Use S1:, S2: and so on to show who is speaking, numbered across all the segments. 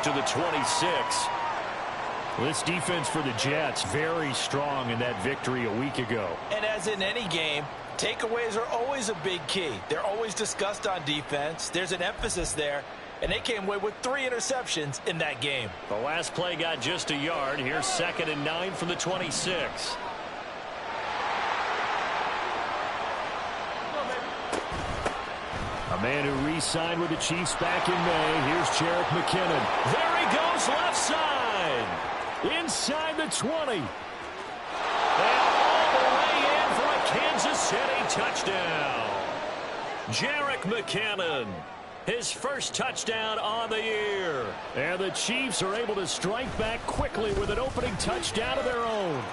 S1: back to the 26.
S2: This defense for the Jets, very strong in that victory a week ago.
S3: And as in any game, takeaways are always a big key. They're always discussed on defense. There's an emphasis there. And they came away with 3 interceptions in that game.
S1: The last play got just a yard. Here's 2nd and 9 from the 26.
S2: A man who re-signed with the Chiefs back in May. Here's Jerick McKinnon.
S1: There he goes, left side.
S2: Inside the 20.
S1: And all the way in for a Kansas City touchdown. Jerick McKinnon, his first touchdown on the year.
S2: And the Chiefs are able to strike back quickly with an opening touchdown of their own.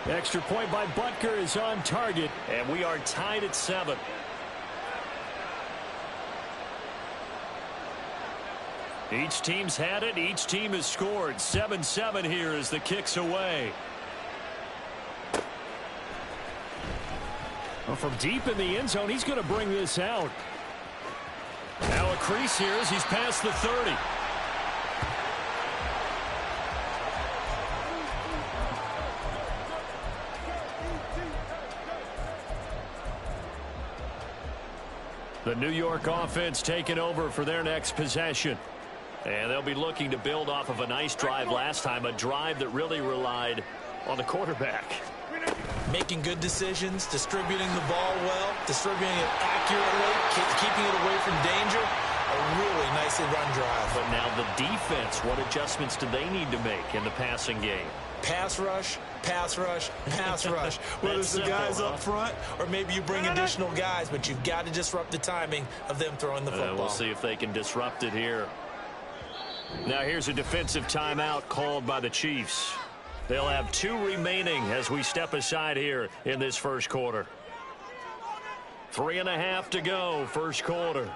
S2: Extra point by Butker is on target.
S1: And we are tied at 7. Each team's had it. Each team has scored. 7-7 here as the kick's away.
S2: Well, from deep in the end zone, he's going to bring this out.
S1: Now a crease here as he's past the 30. The New York offense taking over for their next possession. And they'll be looking to build off of a nice drive last time, a drive that really relied on the quarterback.
S3: Making good decisions, distributing the ball well, distributing it accurately, keeping it away from danger. A really nicely run drive.
S1: But now the defense, what adjustments do they need to make in the passing game?
S3: Pass rush, pass rush, pass rush. Whether it's the guys up front or maybe you bring additional guys, but you've got to disrupt the timing of them throwing the football.
S1: We'll see if they can disrupt it here. Now here's a defensive timeout called by the Chiefs. They'll have 2 remaining as we step aside here in this first quarter. 3.5 to go, first quarter.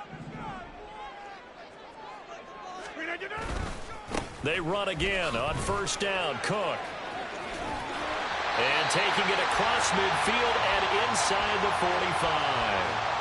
S1: They run again on first down. Cook. And taking it across midfield and inside the 45.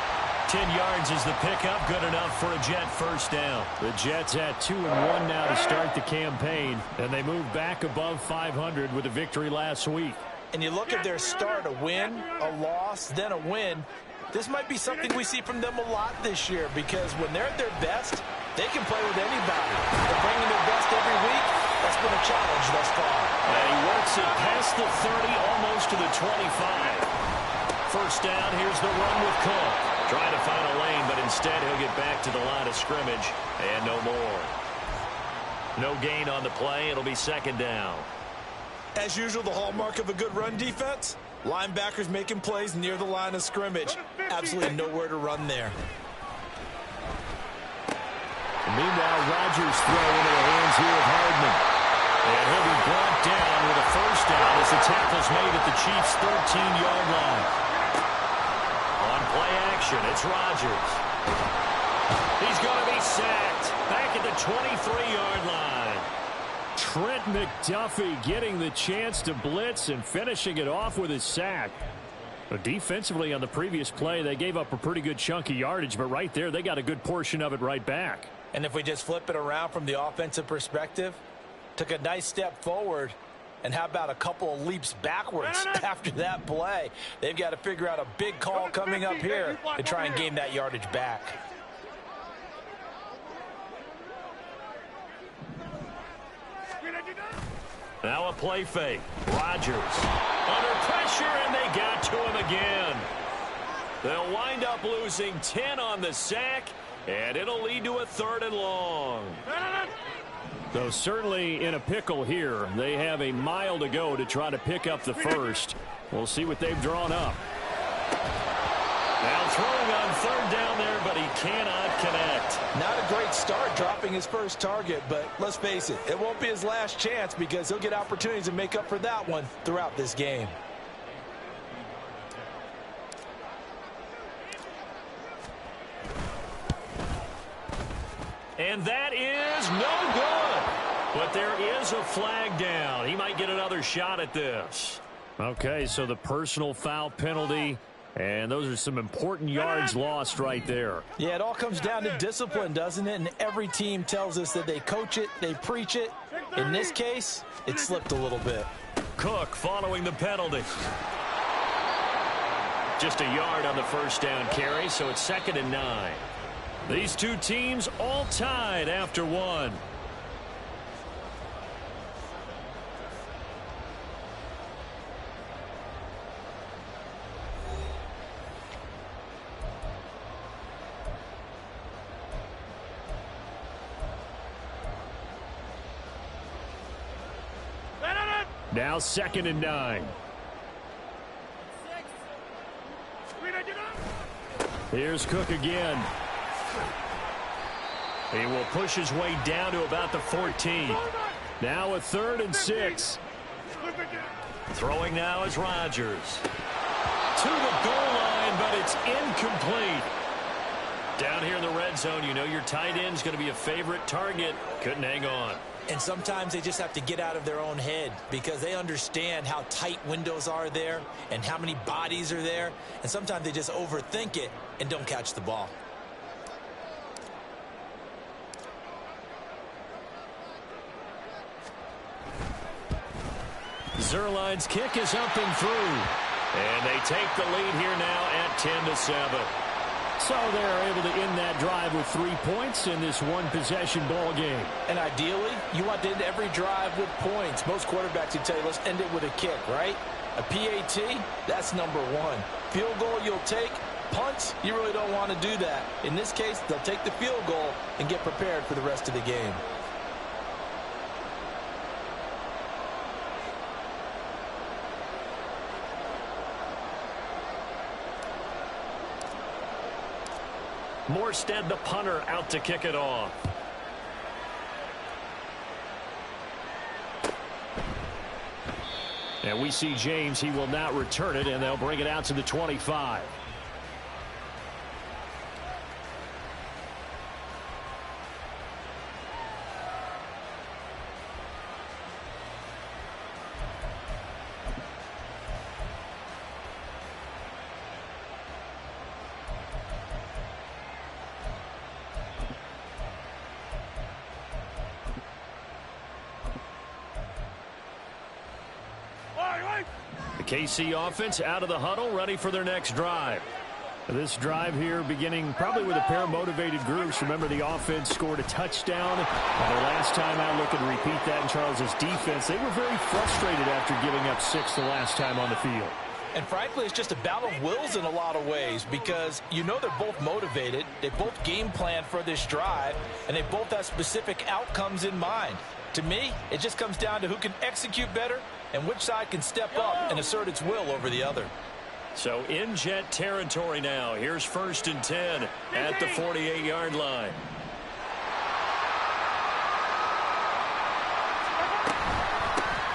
S1: 10 yards is the pickup, good enough for a Jet first down.
S2: The Jets at 2-1 now to start the campaign, and they move back above 500 with a victory last week.
S3: And you look at their start, a win, a loss, then a win. This might be something we see from them a lot this year because when they're at their best, they can play with anybody. They're bringing their best every week. That's been a challenge thus far.
S1: And he works it past the 30, almost to the 25. First down, here's the run with Cook. Trying to find a lane, but instead he'll get back to the line of scrimmage and no more. No gain on the play. It'll be second down.
S3: As usual, the hallmark of a good run defense, linebackers making plays near the line of scrimmage. Absolutely nowhere to run there.
S2: Meanwhile, Rodgers throw into the hands here of Hardman.
S1: And he'll be brought down with a first down as the tackle's made at the Chiefs' 13-yard line. On play action, it's Rodgers. He's going to be sacked back at the 23-yard line.
S2: Trent McDuffie getting the chance to blitz and finishing it off with his sack. But defensively on the previous play, they gave up a pretty good chunk of yardage, but right there, they got a good portion of it right back.
S3: And if we just flip it around from the offensive perspective, took a nice step forward, and how about a couple of leaps backwards after that play? They've got to figure out a big call coming up here to try and gain that yardage back.
S1: Now a play fake. Rodgers under pressure, and they got to him again. They'll wind up losing 10 on the sack, and it'll lead to a 3rd and long.
S2: So certainly in a pickle here. They have a mile to go to try to pick up the first. We'll see what they've drawn up.
S1: Now throwing on 3rd down there, but he cannot connect.
S3: Not a great start dropping his first target, but let's face it, it won't be his last chance because he'll get opportunities to make up for that one throughout this game.
S1: And that is no good. But there is a flag down. He might get another shot at this.
S2: Okay, so the personal foul penalty And those are some important yards lost right there.
S3: Yeah, it all comes down to discipline, doesn't it? And every team tells us that they coach it, they preach it. In this case, it slipped a little bit.
S1: Cook following the penalty. Just a yard on the first down carry, so it's 2nd and 9. These two teams all tied after one.
S2: Now 2nd and 9. Here's Cook again. He will push his way down to about the 14. Now a 3rd and 6.
S1: Throwing now is Rodgers. To the goal line, but it's incomplete. Down here in the red zone, you know your tight end's going to be a favorite target. Couldn't hang on.
S3: And sometimes they just have to get out of their own head because they understand how tight windows are there and how many bodies are there. And sometimes they just overthink it and don't catch the ball.
S1: Zerline's kick is up and through. And they take the lead here now at 10-7.
S2: So they're able to end that drive with 3 points in this one-possession ball game.
S3: And ideally, you want to end every drive with points. Most quarterbacks would tell you, let's end it with a kick, right? A PAT, that's number one. Field goal you'll take. Punts, you really don't want to do that. In this case, they'll take the field goal and get prepared for the rest of the game.
S1: Morstead, the punter, out to kick it off.
S2: And we see James. He will not return it, and they'll bring it out to the 25.
S1: KC offense out of the huddle, ready for their next drive.
S2: This drive here beginning probably with a pair of motivated groups. Remember, the offense scored a touchdown. Their last time out, looking to repeat that in Charles's defense. They were very frustrated after giving up 6 the last time on the field.
S3: And frankly, it's just a battle of wills in a lot of ways because you know they're both motivated. They both game plan for this drive, and they both have specific outcomes in mind. To me, it just comes down to who can execute better and which side can step up and assert its will over the other.
S1: So in Jet territory now. Here's 1st and 10 at the 48-yard line.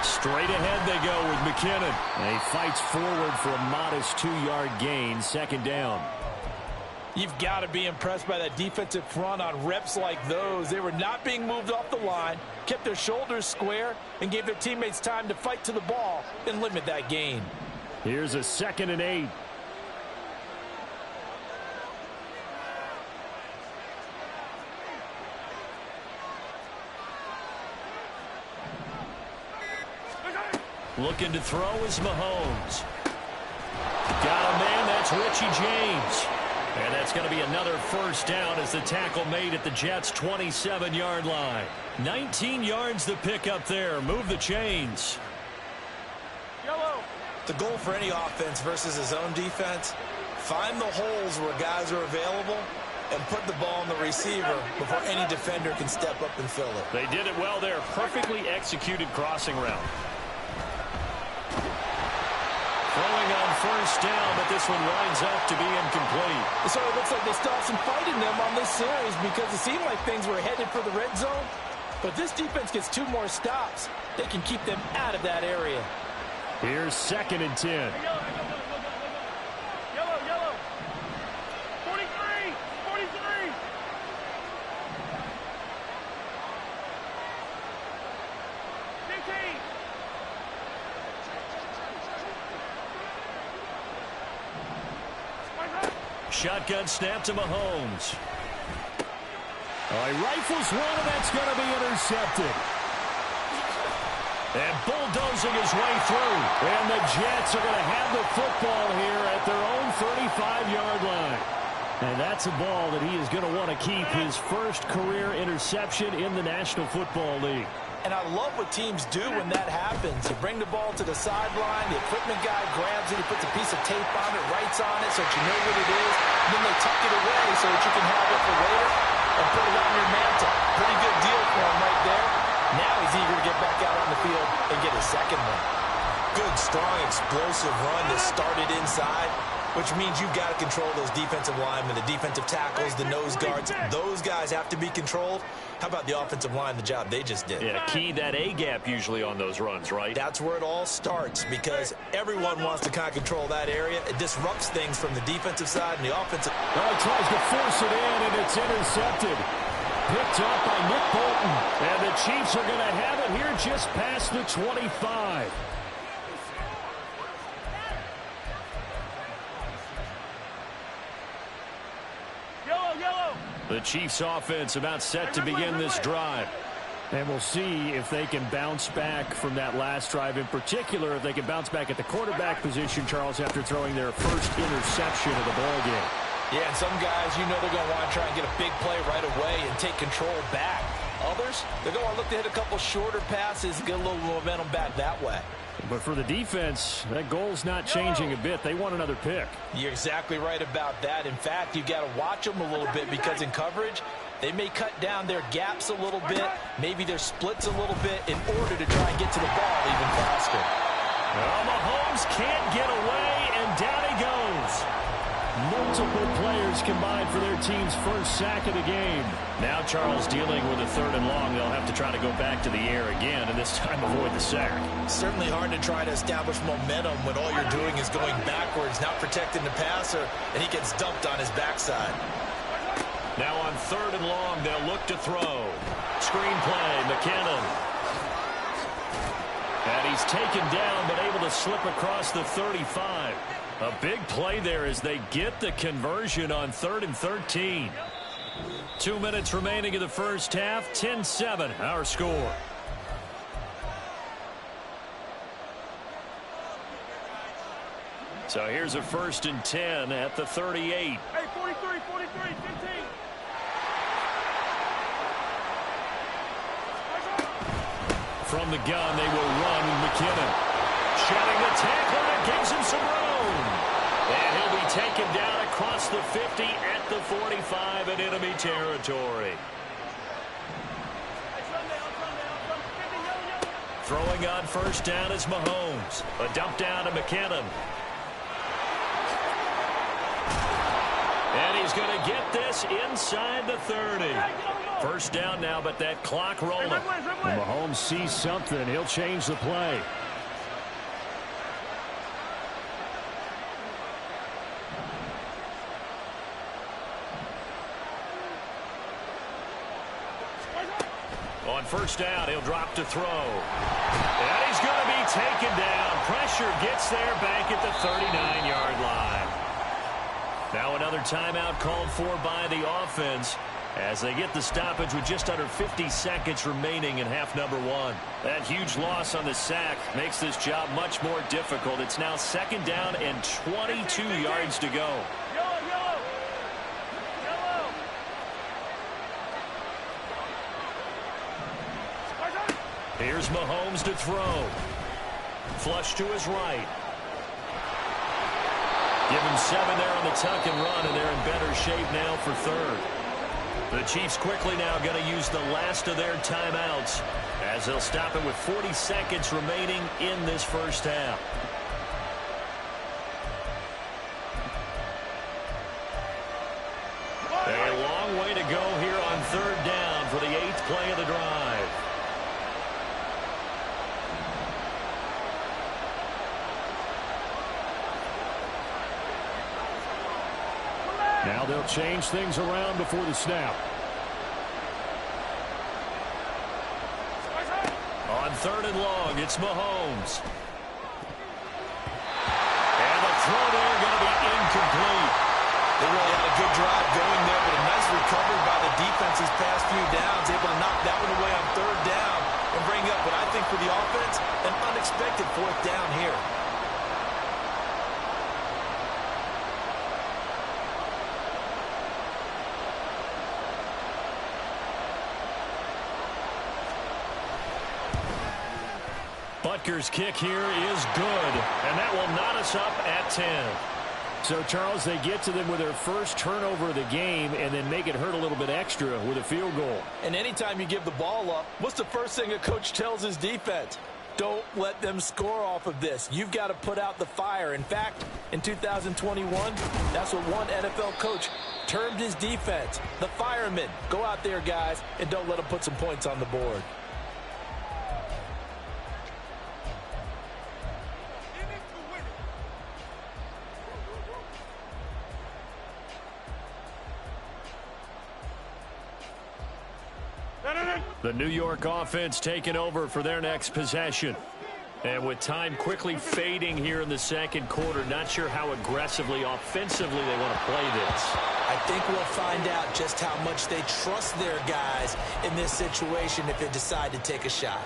S1: Straight ahead they go with McKinnon.
S2: And he fights forward for a modest 2-yard gain, 2nd down.
S3: You've got to be impressed by that defensive front on reps like those. They were not being moved off the line, kept their shoulders square, and gave their teammates time to fight to the ball and limit that gain.
S2: Here's a 2nd and 8.
S1: Looking to throw is Mahomes. Got a man, that's Richie James. And that's going to be another 1st down as the tackle made at the Jets' 27-yard line. 19 yards to pick up there. Move the chains.
S3: The goal for any offense versus his own defense, find the holes where guys are available and put the ball on the receiver before any defender can step up and fill it.
S1: They did it well there. Perfectly executed crossing route. Throwing on 1st down, but this one winds up to be incomplete.
S3: So it looks like they still have some fight in them on this series because it seemed like things were headed for the red zone. But this defense gets 2 more stops. They can keep them out of that area.
S2: Here's 2nd and 10.
S4: Yellow. 43. 43.
S1: shotgun snap to Mahomes.
S2: He rifles one, and that's going to be intercepted.
S1: And bulldozing his way through.
S2: And the Jets are going to have the football here at their own 35-yard line. And that's a ball that he is going to want to keep, his first career interception in the National Football League.
S3: And I love what teams do when that happens. You bring the ball to the sideline, the equipment guy grabs it, he puts a piece of tape on it, writes on it so that you know what it is, and then they tuck it away so that you can have it for later and put it on your mantle. Pretty good deal for him right there. Now he's eager to get back out on the field and get his second one.
S5: Good, strong, explosive run that started inside, which means you've got to control those defensive linemen, the defensive tackles, the nose guards. Those guys have to be controlled. How about the offensive line, the job they just did?
S1: Yeah, key that A-gap usually on those runs, right?
S5: That's where it all starts because everyone wants to kind of control that area. It disrupts things from the defensive side and the offensive.
S2: He tries to force it in, and it's intercepted. Picked up by Nick Bolton. And the Chiefs are going to have it here just past the 25. The Chiefs offense about set to begin this drive. And we'll see if they can bounce back from that last drive, in particular if they can bounce back at the quarterback position, Charles, after throwing their first interception of the ballgame.
S3: Yeah, and some guys, you know they're going to want to try and get a big play right away and take control back. Others, they're going to look to hit a couple shorter passes and get a little momentum back that way.
S2: But for the defense, that goal's not changing a bit. They want another pick.
S3: You're exactly right about that. In fact, you got to watch them a little bit because in coverage, they may cut down their gaps a little bit, maybe their splits a little bit in order to try and get to the ball even faster.
S1: Well, Mahomes can't get away, and down he goes.
S2: Multiple players combined for their team's first sack of the game.
S1: Now Charles dealing with a 3rd and long. They'll have to try to go back to the air again, and this time avoid the sack.
S5: Certainly hard to try to establish momentum when all you're doing is going backwards, not protecting the passer, and he gets dumped on his backside.
S1: Now on 3rd and long, they'll look to throw. Screen play, McKinnon. And he's taken down, but able to slip across the 35. A big play there as they get the conversion on 3rd and 13. 2 minutes remaining in the first half. 10-7, our score. So here's a 1st and 10 at the 38.
S4: Hey, 43, 15.
S1: From the gun, they will run with McKinnon. Shedding the tackle, that gives him some room. And he'll be taken down across the 50 at the 45 in enemy territory. Throwing on 1st down is Mahomes. A dump down to McKinnon. And he's going to get this inside the 30. 1st down now, but that clock rolling.
S2: When Mahomes sees something, he'll change the play.
S1: On 1st down, he'll drop to throw. And he's going to be taken down. Pressure gets there back at the 39-yard line. Now another timeout called for by the offense as they get the stoppage with just under 50 seconds remaining in half number 1. That huge loss on the sack makes this job much more difficult. It's now 2nd down and 22 yards to go. Here's Mahomes to throw. Flush to his right. Give him 7 there on the tuck and run, and they're in better shape now for 3rd. The Chiefs quickly now going to use the last of their timeouts as they'll stop it with 40 seconds remaining in this first half. A long way to go here on 3rd down for the 8th play of the drive.
S2: Now they'll change things around before the snap.
S1: On 3rd and long, it's Mahomes. And the throw there going to be incomplete.
S5: They really defense these past few downs, able to knock that one away on third down and bring up what I think for the offense, an unexpected fourth down here.
S2: Butker's kick here is good, and that will knot us up at 10. So, Charles, they get to them with their first turnover of the game and then make it hurt a little bit extra with a field goal.
S3: And anytime you give the ball up, what's the first thing a coach tells his defense? Don't let them score off of this. You've got to put out the fire. In fact, in 2021, that's what one NFL coach termed his defense, the firemen. Go out there, guys, and don't let them put some points on the board.
S2: The New York offense taking over for their next possession. And with time quickly fading here in the second quarter, not sure how aggressively, offensively they want to play this.
S5: I think we'll find out just how much they trust their guys in this situation if they decide to take a shot.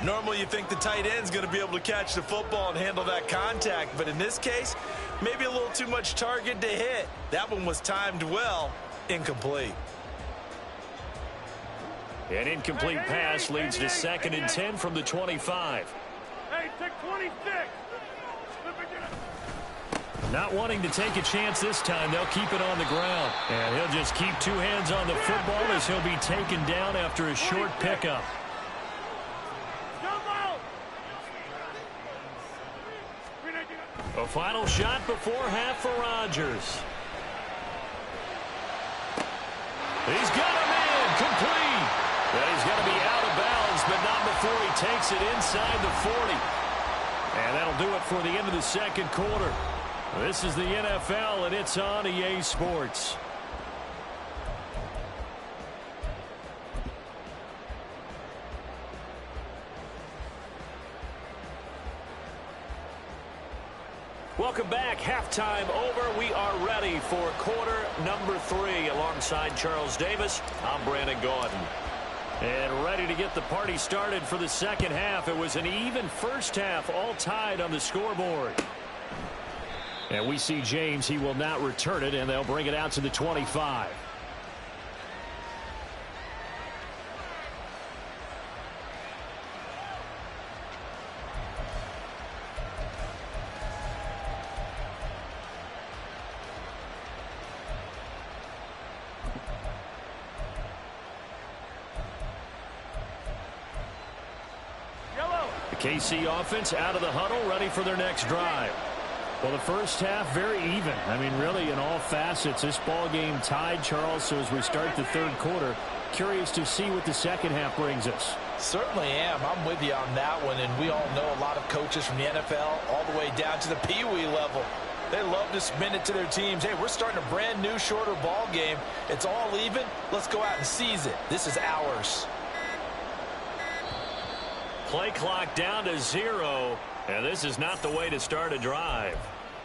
S5: Normally you think the tight end's going to be able to catch the football and handle that contact, but in this case, maybe a little too much target to hit. That one was timed well, incomplete.
S2: An incomplete pass leads to 2nd and 10 from the 25.
S4: Hey, take 26.
S2: Not wanting to take a chance this time, they'll keep it on the ground. And he'll just keep two hands on the football as he'll be taken down after a short pickup. A final shot before half for Rodgers. He's got a man complete. And he's going to be out of bounds, but not before he takes it inside the 40. And that'll do it for the end of the second quarter. This is the NFL, and it's on EA Sports. Welcome back. Halftime over. We are ready for quarter number 3. Alongside Charles Davis, I'm Brandon Gaudin. And ready to get the party started for the second half. It was an even first half, all tied on the scoreboard. And we see James. He will not return it, and they'll bring it out to the 25. KC offense out of the huddle, ready for their next drive. Well, the first half, very even. I mean, really, in all facets, this ball game tied, Charles. So as we start the third quarter, curious to see what the second half brings us.
S3: Certainly am. I'm with you on that one. And we all know a lot of coaches from the NFL all the way down to the Pee-wee level. They love to submit it to their teams. Hey, we're starting a brand new, shorter ball game. It's all even. Let's go out and seize it. This is ours.
S2: Play clock down to 0, and this is not the way to start a drive.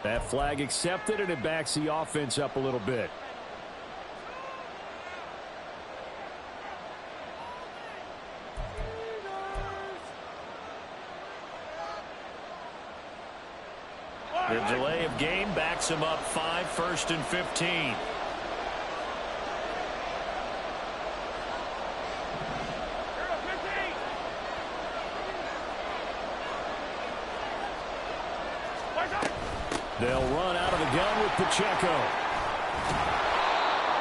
S2: That flag accepted, and it backs the offense up a little bit. The delay of game backs him up 5, 1st and 15. They'll run out of the gun with Pacheco.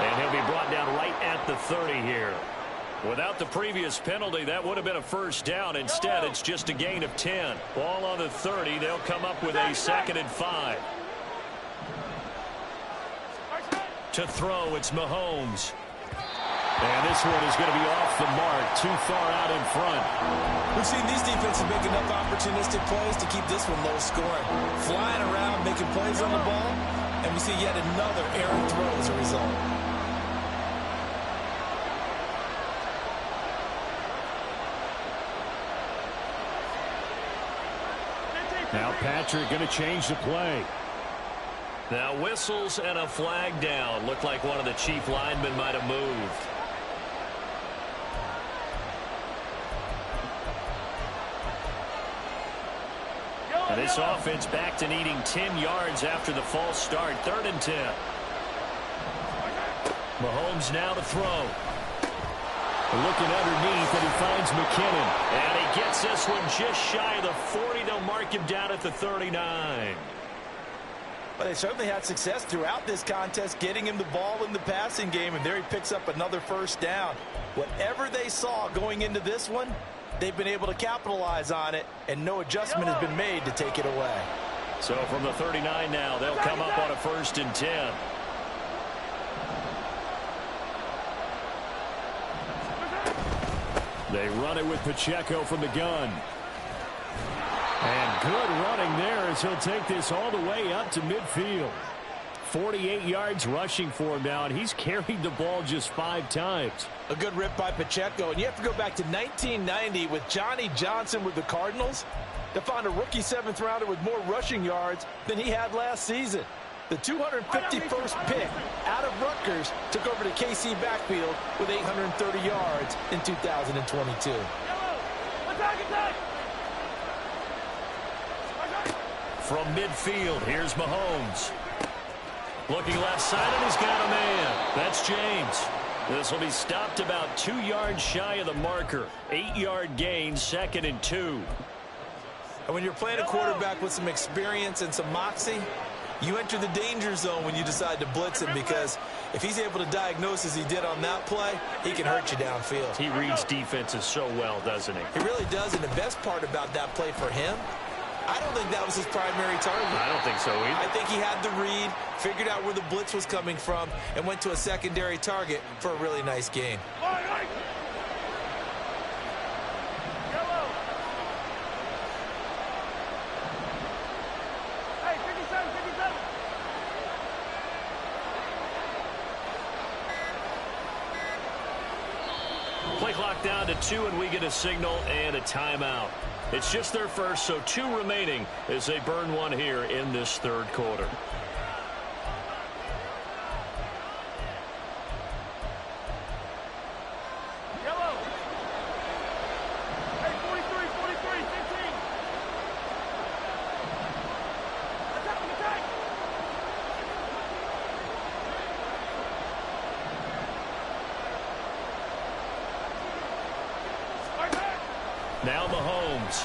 S2: And he'll be brought down right at the 30 here. Without the previous penalty, that would have been a first down. Instead, it's just a gain of 10. Ball on the 30. They'll come up with a 2nd and 5. To throw, it's Mahomes. And this one is going to be off the mark, too far out in front.
S5: We've seen these defenses make enough opportunistic plays to keep this one low scoring. Flying around, making plays on the ball, and we see yet another errant throw as a result.
S2: Now Patrick going to change the play.
S1: Now whistles and a flag down. Looked like one of the chief linemen might have moved.
S2: And this offense back to needing 10 yards after the false start. 3rd and 10. Mahomes now to throw. Looking underneath, and he finds McKinnon. And he gets this one just shy of the 40. They'll mark him down at the 39.
S3: But they certainly had success throughout this contest, getting him the ball in the passing game, and there he picks up another first down. Whatever they saw going into this one, they've been able to capitalize on it, and no adjustment has been made to take it away.
S2: So from the 39 now, they'll come up on a 1st and 10. They run it with Pacheco from the gun. And good running there as he'll take this all the way up to midfield. 48 yards rushing for him now, and he's carried the ball just 5 times.
S3: A good rip by Pacheco, and you have to go back to 1990 with Johnny Johnson with the Cardinals to find a rookie 7th rounder with more rushing yards than he had last season. The 251st pick out of Rutgers took over the KC backfield with 830 yards in 2022.
S2: From midfield, here's Mahomes. Looking left side, and he's got a man. That's James. This will be stopped about 2 yards shy of the marker. 8-yard gain, 2nd and 2.
S5: And when you're playing a quarterback with some experience and some moxie, you enter the danger zone when you decide to blitz him, because if he's able to diagnose as he did on that play, he can hurt you downfield.
S2: He reads defenses so well, doesn't he?
S5: He really does, and the best part about that play for him, I don't think that was his primary target.
S2: I don't think so either.
S5: I think he had the read, figured out where the blitz was coming from, and went to a secondary target for a really nice gain.
S2: Play clock down to 2, and we get a signal and a timeout. It's just their first, so 2 remaining as they burn one here in this 3rd quarter.
S4: Yellow. Hey, 43, 15. Attack.
S2: Now Mahomes.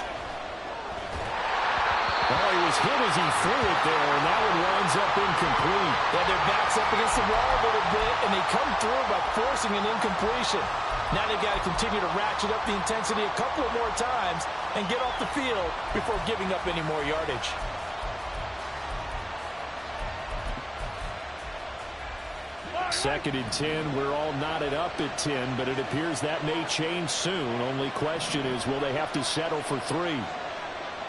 S2: Oh, he was hit as he threw it there, and that one winds up incomplete.
S3: Yeah, their back's up against the wall a little bit, and they come through by forcing an incompletion. Now they've got to continue to ratchet up the intensity a couple of more times and get off the field before giving up any more yardage.
S2: Second and 10. We're all knotted up at 10, but it appears that may change soon. Only question is, will they have to settle for 3?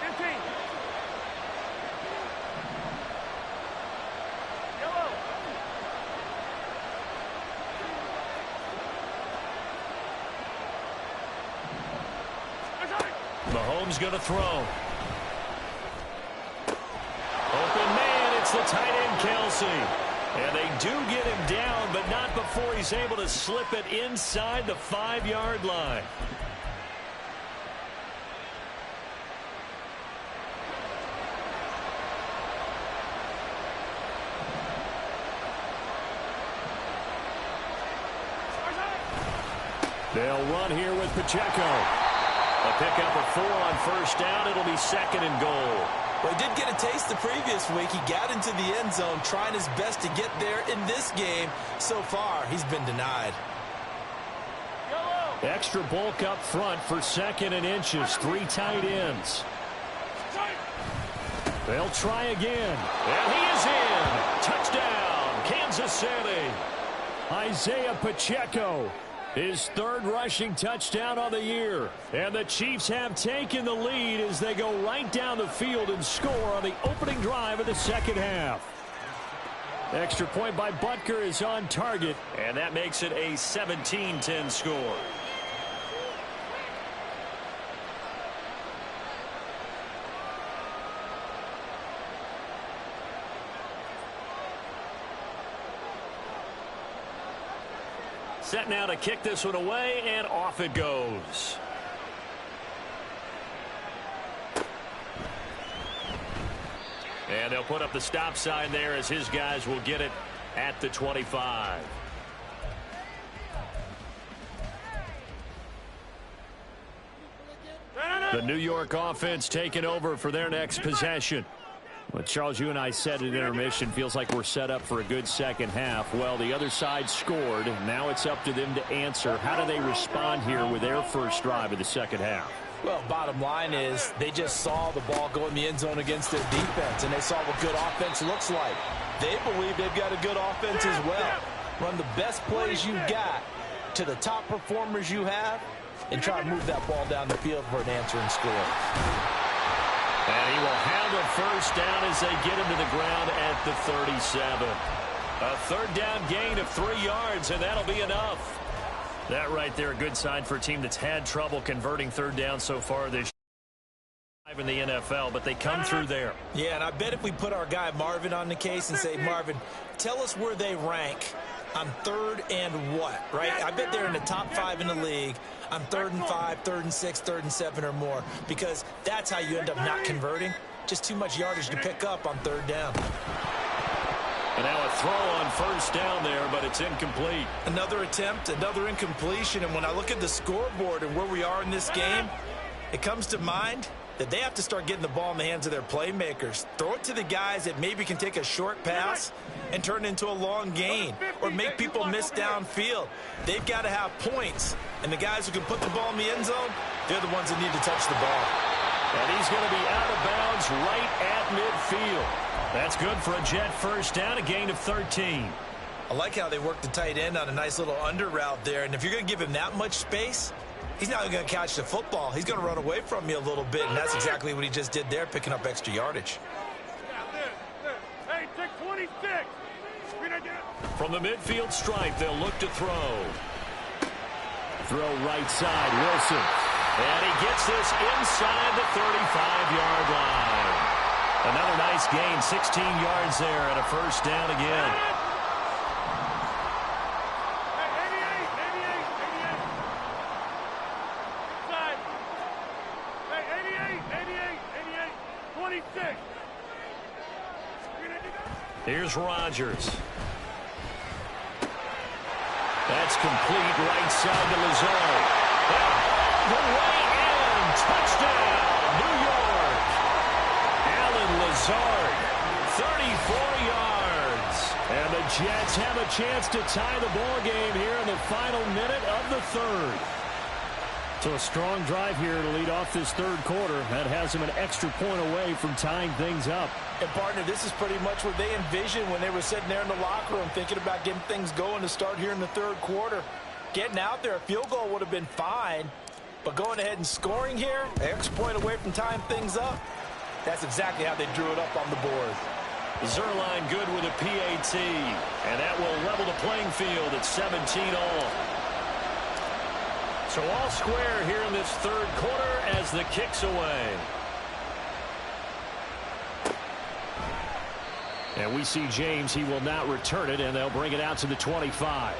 S4: 15. Yellow.
S2: Mahomes going to throw. Open man, it's the tight end, Kelsey. And they do get him down, but not before he's able to slip it inside the 5-yard line. They'll run here with Pacheco. A pickup of 4 on 1st down. It'll be 2nd and goal.
S5: Well, he did get a taste the previous week. He got into the end zone, trying his best to get there in this game. So far, he's been denied.
S2: Extra bulk up front for 2nd and inches. 3 tight ends. They'll try again. And he is in. Touchdown, Kansas City. Isaiah Pacheco. His 3rd rushing touchdown of the year. And the Chiefs have taken the lead as they go right down the field and score on the opening drive of the 2nd half. Extra point by Butker is on target, and that makes it a 17-10 score. Set now to kick this one away, and off it goes. And they'll put up the stop sign there as his guys will get it at the 25. The New York offense taking over for their next possession. Well, Charles, you and I said at intermission, feels like we're set up for a good second half. Well, the other side scored. Now it's up to them to answer. How do they respond here with their first drive of the second half?
S3: Well, bottom line is they just saw the ball go in the end zone against their defense, and they saw what good offense looks like. They believe they've got a good offense as well. Run the best plays you've got to the top performers you have, and try to move that ball down the field for an answering score.
S2: And he will have a first down as they get him to the ground at the 37. A third down gain of 3 yards, and that'll be enough. That right there, a good sign for a team that's had trouble converting third down so far this year in the NFL, but they come through there.
S5: Yeah, and I bet if we put our guy Marvin on the case and say, Marvin, tell us where they rank on third and what, right? I bet they're in the top 5 in the league on 3rd and 5, 3rd and 6, 3rd and 7 or more, because that's how you end up not converting. Just too much yardage to pick up on third down.
S2: And now a throw on first down there, but it's incomplete.
S5: Another attempt, another incompletion, and when I look at the scoreboard and where we are in this game, it comes to mind that they have to start getting the ball in the hands of their playmakers. Throw it to the guys that maybe can take a short pass and turn it into a long gain or make people miss downfield. They've got to have points, and the guys who can put the ball in the end zone, they're the ones that need to touch the ball.
S2: And he's going to be out of bounds right at midfield. That's good for a Jet first down, a gain of 13.
S5: I like how they work the tight end on a nice little under route there, and if you're going to give him that much space, he's not going to catch the football. He's going to run away from you a little bit, and that's exactly what he just did there, picking up extra yardage.
S4: Hey, take 26.
S2: From the midfield stripe, they'll look to throw. Throw right side, Wilson. And he gets this inside the 35-yard line. Another nice gain, 16 yards there, and a first down again. Here's Rodgers. That's complete right side to Lazard. The way in. Touchdown, New York. Alan Lazard, 34 yards. And the Jets have a chance to tie the ball game here in the final minute of the third. So a strong drive here to lead off this third quarter. That has them an extra point away from tying things up.
S3: And, partner, this is pretty much what they envisioned when they were sitting there in the locker room thinking about getting things going to start here in the third quarter. Getting out there, a field goal would have been fine, but going ahead and scoring here, an extra point away from tying things up, that's exactly how they drew it up on the board.
S2: Zerline good with a PAT, and that will level the playing field at 17-all. So all square here in this third quarter as the kick's away. And we see James, he will not return it, and they'll bring it out to the 25.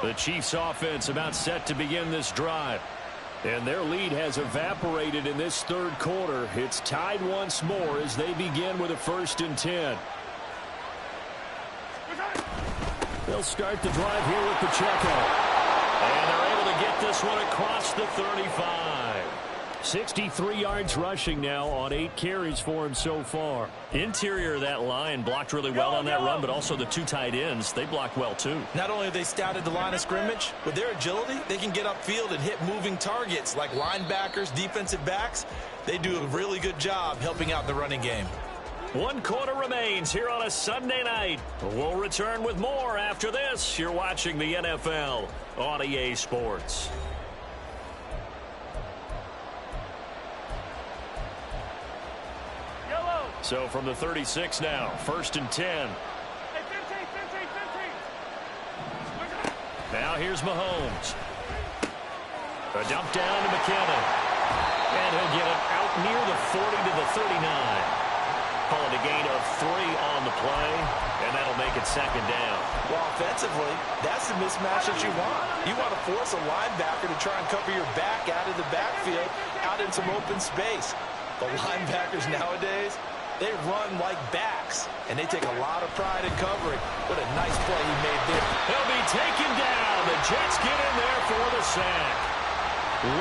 S2: The Chiefs offense about set to begin this drive. And their lead has evaporated in this third quarter. It's tied once more as they begin with a 1st and 10. They'll start the drive here with Pacheco. And they're able to get this one across the 35. 63 yards rushing now on 8 carries for him so far. Interior of that line blocked really well on that run, but also the 2 tight ends, they blocked well too.
S5: Not only have they scouted the line of scrimmage, with their agility, they can get upfield and hit moving targets like linebackers, defensive backs. They do a really good job helping out the running game.
S2: 1 quarter remains here on a Sunday night. We'll return with more after this. You're watching the NFL on EA Sports. So from the 36 now, 1st and 10. Now here's Mahomes. A dump down to McKinnon. And he'll get it out near the 40 to the 39.
S1: call it a gain of 3 on the play, and that'll make it second down.
S3: Well, offensively, that's the mismatch that you want. You want to force a linebacker to try and cover your back out of the backfield, out in some open space. The linebackers nowadays, they run like backs, and they take a lot of pride in covering. What a nice play he made there.
S2: He'll be taken down. The Jets get in there for the sack.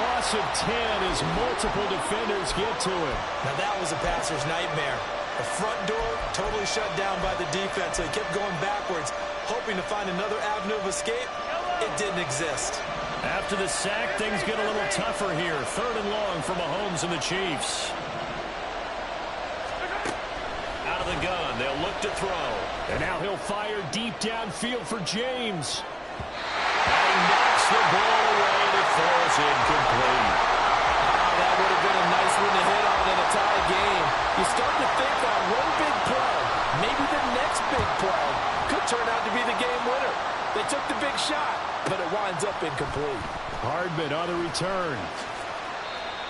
S2: Loss of 10 as multiple defenders get to him.
S5: Now that was a passer's nightmare. The front door totally shut down by the defense, so he kept going backwards, hoping to find another avenue of escape. It didn't exist.
S2: After the sack, things get a little tougher here. 3rd and long for Mahomes and the Chiefs.
S1: Out of the gun, they'll look to throw.
S2: And now he'll fire deep downfield for James.
S1: And he knocks the ball away and it falls incomplete.
S3: That would have been a nice one to hit on in a tie game. You start to think that one big play, maybe the next big play, could turn out to be the game winner. They took the big shot, but it winds up incomplete.
S2: Hardman on the return.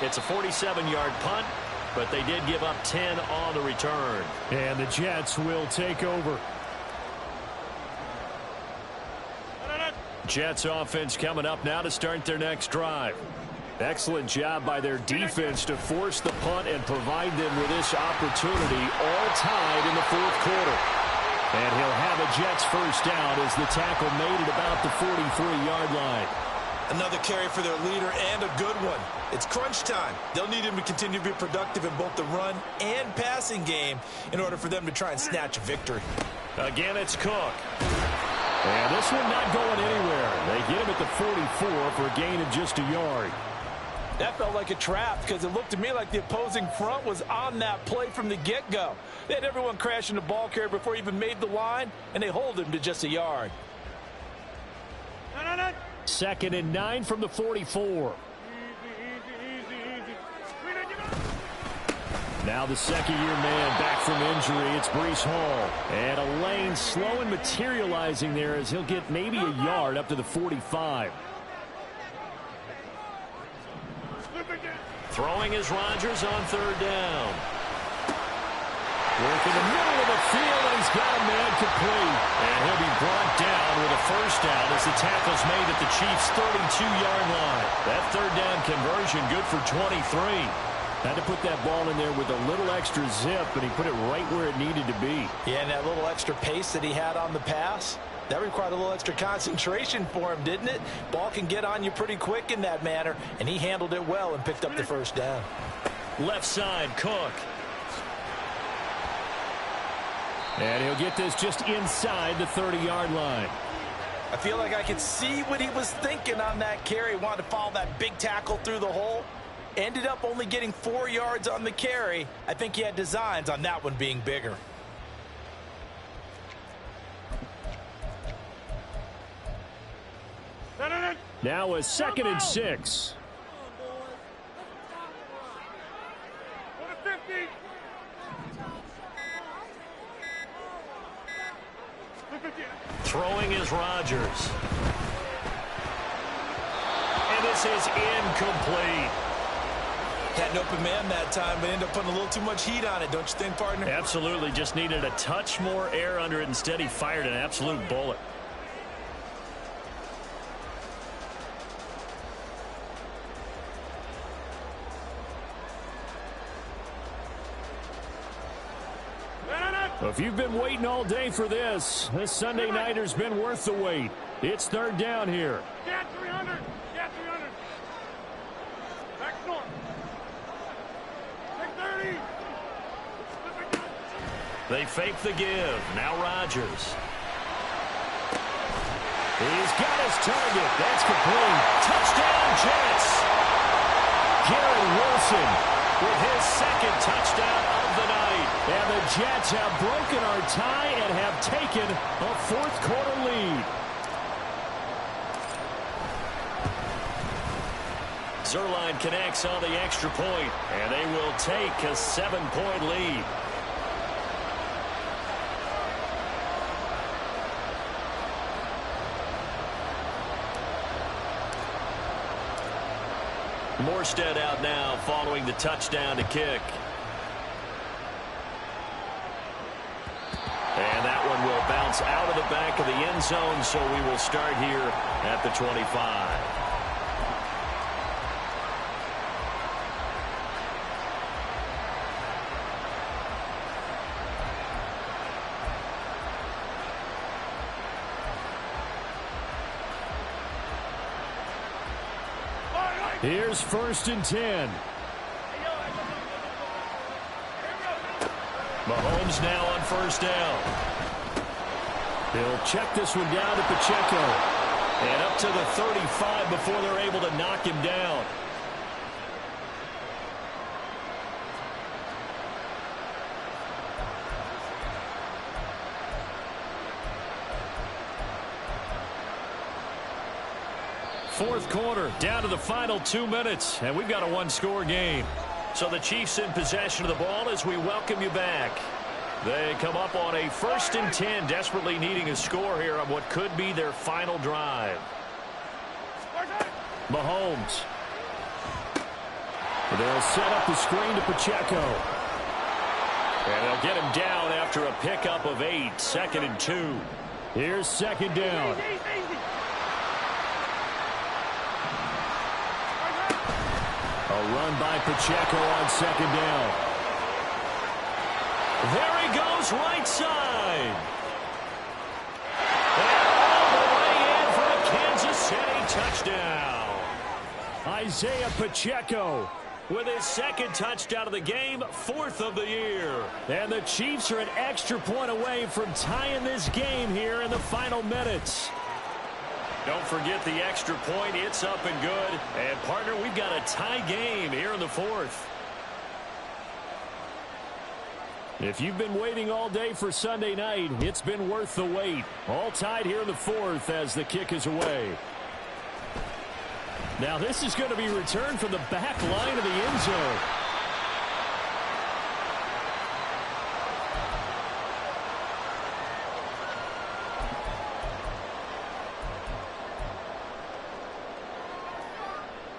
S1: It's a 47-yard punt, but they did give up 10 on the return.
S2: And the Jets will take over. Jets offense coming up now to start their next drive. Excellent job by their defense to force the punt and provide them with this opportunity, all tied in the 4th quarter. And he'll have a Jets first down as the tackle made at about the 43-yard line.
S5: Another carry for their leader and a good one. It's crunch time. They'll need him to continue to be productive in both the run and passing game in order for them to try and snatch a victory.
S1: Again, it's Cook.
S2: And this one not going anywhere. They get him at the 44 for a gain of just a yard.
S3: That felt like a trap because it looked to me like the opposing front was on that play from the get-go. They had everyone crashing the ball carrier before he even made the line, and they hold him to just a yard.
S2: 2nd and 9 from the 44. Now the second-year man back from injury. It's Breece Hall. And a lane slow and materializing there as he'll get maybe a yard up to the 45.
S1: Throwing is Rodgers on 3rd down.
S2: Work in the middle of the field, and he's got a man complete.
S1: And he'll be brought down with a first down as the tackle's made at the Chiefs' 32-yard line. That 3rd down conversion good for 23.
S2: Had to put that ball in there with a little extra zip, and he put it right where it needed to be.
S3: Yeah, and that little extra pace that he had on the pass, that required a little extra concentration for him, didn't it? Ball can get on you pretty quick in that manner, and he handled it well and picked up the first down.
S1: Left side, Cook.
S2: And he'll get this just inside the 30-yard line.
S3: I feel like I could see what he was thinking on that carry. Wanted to follow that big tackle through the hole. Ended up only getting 4 yards on the carry. I think he had designs on that one being bigger.
S2: Now a 2nd and 6.
S1: Throwing is Rodgers. And this is incomplete.
S5: Had an open man that time, but ended up putting a little too much heat on it, don't you think, partner?
S1: Absolutely. Just needed a touch more air under it. Instead, he fired an absolute bullet.
S2: If you've been waiting all day for this Sunday nighter's been worth the wait. It's 3rd down here.
S4: Get 300. Get 300. Back north. Take 30.
S1: They fake the give. Now Rodgers.
S2: He's got his target. That's complete.
S1: Touchdown, Jets.
S2: Garrett Wilson
S1: With his 2nd touchdown of the night.
S2: And the Jets have broken our tie and have taken a 4th quarter lead.
S1: Zerline connects on the extra point, and they will take a 7-point lead. Morstead out now following the touchdown to kick. Offense out of the back of the end zone, so we will start here at the 25.
S2: Here's 1st and 10.
S1: Mahomes now on 1st down.
S2: He'll check this one down to Pacheco.
S1: And up to the 35 before they're able to knock him down.
S2: Fourth quarter, down to the final 2 minutes, and we've got a one-score game.
S1: So the Chiefs in possession of the ball as we welcome you back. They come up on a 1st and 10, desperately needing a score here on what could be their final drive.
S2: Mahomes. They'll set up the screen to Pacheco.
S1: And they'll get him down after a pickup of 8, 2nd and 2.
S2: Here's 2nd down. A run by Pacheco on 2nd down.
S1: There he goes, right side. And all the way in for a Kansas City touchdown.
S2: Isaiah Pacheco
S1: with his 2nd touchdown of the game, 4th of the year.
S2: And the Chiefs are an extra point away from tying this game here in the final minutes.
S1: Don't forget the extra point. It's up and good. And, partner, we've got a tie game here in the 4th.
S2: If you've been waiting all day for Sunday night, it's been worth the wait. All tied here in the 4th as the kick is away. Now this is going to be returned from the back line of the end zone.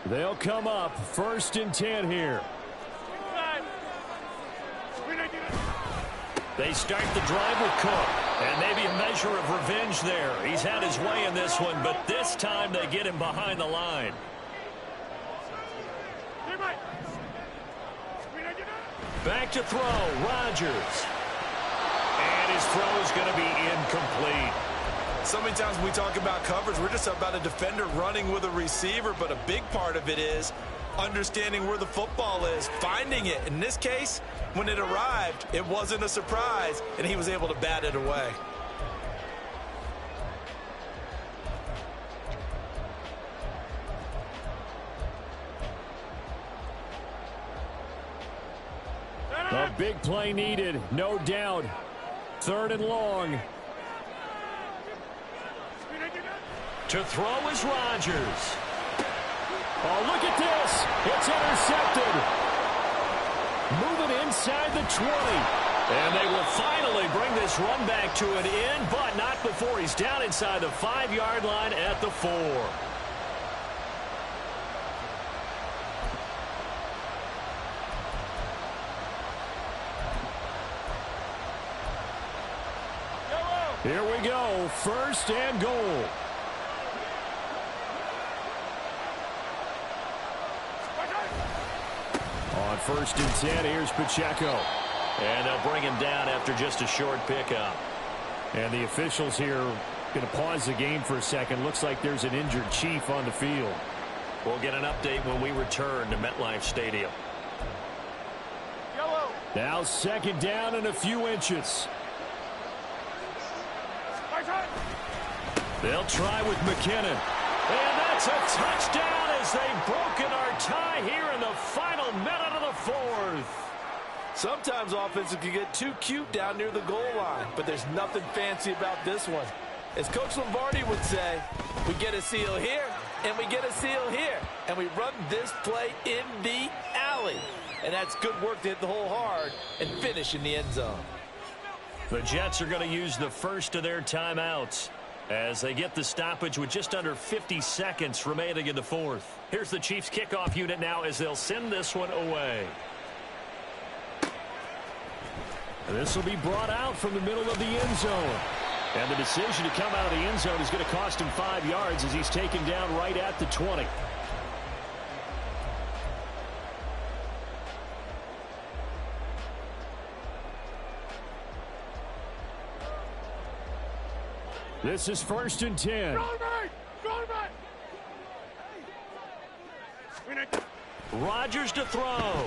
S2: They'll come up 1st and 10 here.
S1: They start the drive with Cook. And maybe a measure of revenge there. He's had his way in this one, but this time they get him behind the line. Back to throw, Rodgers. And his throw is going to be incomplete.
S5: So many times when we talk about coverage, we're just about a defender running with a receiver, but a big part of it is understanding where the football is, finding it. In this case, when it arrived, it wasn't a surprise, and he was able to bat it away.
S2: A big play needed, no doubt. 3rd and long.
S1: To throw is Rodgers.
S2: Oh, look at this. It's intercepted. Moving inside the 20.
S1: And they will finally bring this run back to an end, but not before he's down inside the 5-yard line at the 4.
S2: Here we go, 1st and goal. On 1st and 10, here's Pacheco.
S1: And they'll bring him down after just a short pickup.
S2: And the officials here going to pause the game for a second. Looks like there's an injured Chief on the field.
S1: We'll get an update when we return to MetLife Stadium.
S2: Now 2nd down and a few inches. They'll try with McKinnon.
S1: And that's a touchdown as they've broken our tie here in the final minute of the 4th.
S3: Sometimes offenses can get too cute down near the goal line, but there's nothing fancy about this one. As Coach Lombardi would say, we get a seal here, and we get a seal here, and we run this play in the alley. And that's good work to hit the hole hard and finish in the end zone.
S1: The Jets are going to use the first of their timeouts as they get the stoppage with just under 50 seconds remaining in the 4th. Here's the Chiefs kickoff unit now as they'll send this one away.
S2: This will be brought out from the middle of the end zone. And the decision to come out of the end zone is going to cost him 5 yards as he's taken down right at the 20. This is 1st and 10. Rodgers to throw.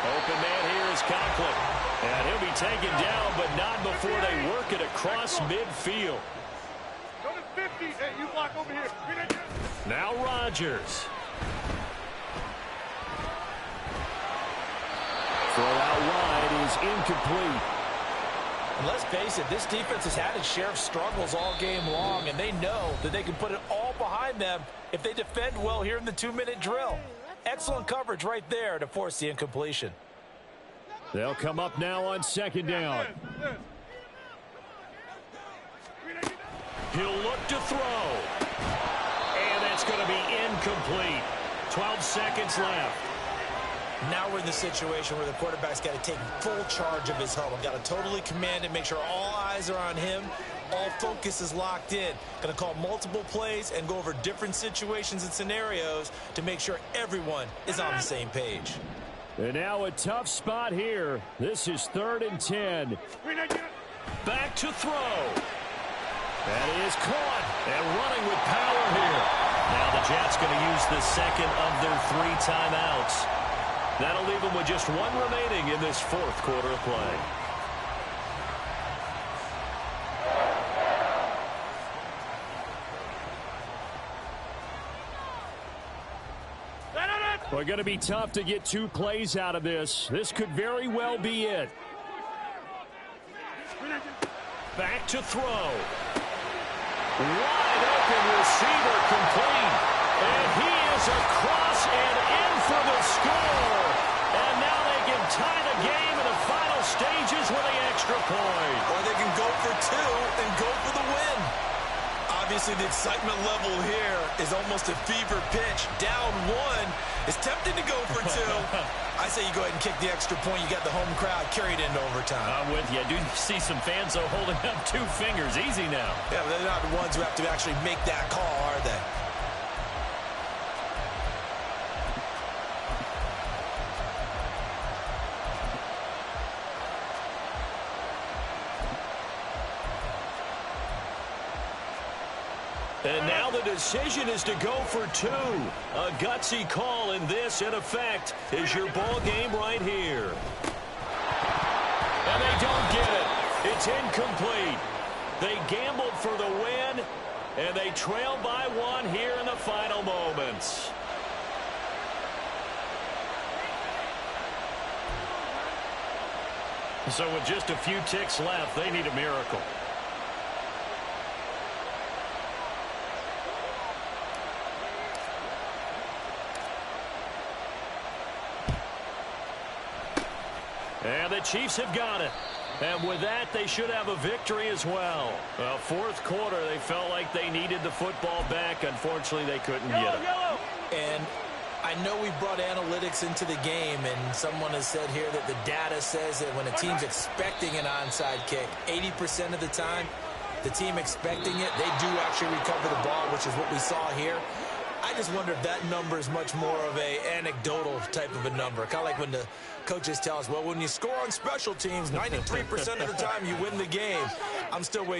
S2: Open man here is Conklin. And he'll be taken down, but not before they work it across midfield.
S4: Go to 50. Hey, you block over here.
S2: Now Rodgers. Throw out wide is incomplete.
S3: And let's face it, this defense has had its share of struggles all game long, and they know that they can put it all behind them if they defend well here in the 2-minute drill. Excellent coverage right there to force the incompletion.
S2: They'll come up now on 2nd down. He'll look to throw. And that's going to be incomplete. 12 seconds left.
S5: Now we're in the situation where the quarterback's got to take full charge of his huddle. Got to totally command it, make sure all eyes are on him. All focus is locked in. Going to call multiple plays and go over different situations and scenarios to make sure everyone is on the same page.
S2: And now a tough spot here. This is 3rd and 10. Back to throw. That is caught and running with power here.
S1: Now the Jets going to use the second of their 3 timeouts. That'll leave them with just 1 remaining in this 4th quarter of play.
S2: Well, going to be tough to get 2 plays out of this. This could very well be it.
S1: Back to throw. Wide open receiver complete. And he is across and in for the score. And now they can tie the game in the final stages with the extra point.
S5: Or they can go for 2 and go for the win. Obviously, the excitement level here is almost a fever pitch. Down 1 is tempting to go for 2. I say you go ahead and kick the extra point. You got the home crowd carried into overtime.
S1: I'm with you. I do see some fans, though, holding up 2 fingers. Easy now.
S5: Yeah, but they're not the ones who have to actually make that call, are they?
S1: And now the decision is to go for 2. A gutsy call, and this, in effect, is your ball game right here. And they don't get it. It's incomplete. They gambled for the win, and they trail by 1 here in the final moments. So with just a few ticks left, they need a miracle. And the Chiefs have got it. And with that, they should have a victory as well. Well, 4th quarter, they felt like they needed the football back. Unfortunately, they couldn't get it.
S5: And I know we brought analytics into the game, and someone has said here that the data says that when a team's expecting an onside kick, 80% of the time, the team expecting it, they do actually recover the ball, which is what we saw here. I just wonder if that number is much more of a anecdotal type of a number. Kind of like when the coaches tell us, well, when you score on special teams, 93% of the time you win the game. I'm still waiting.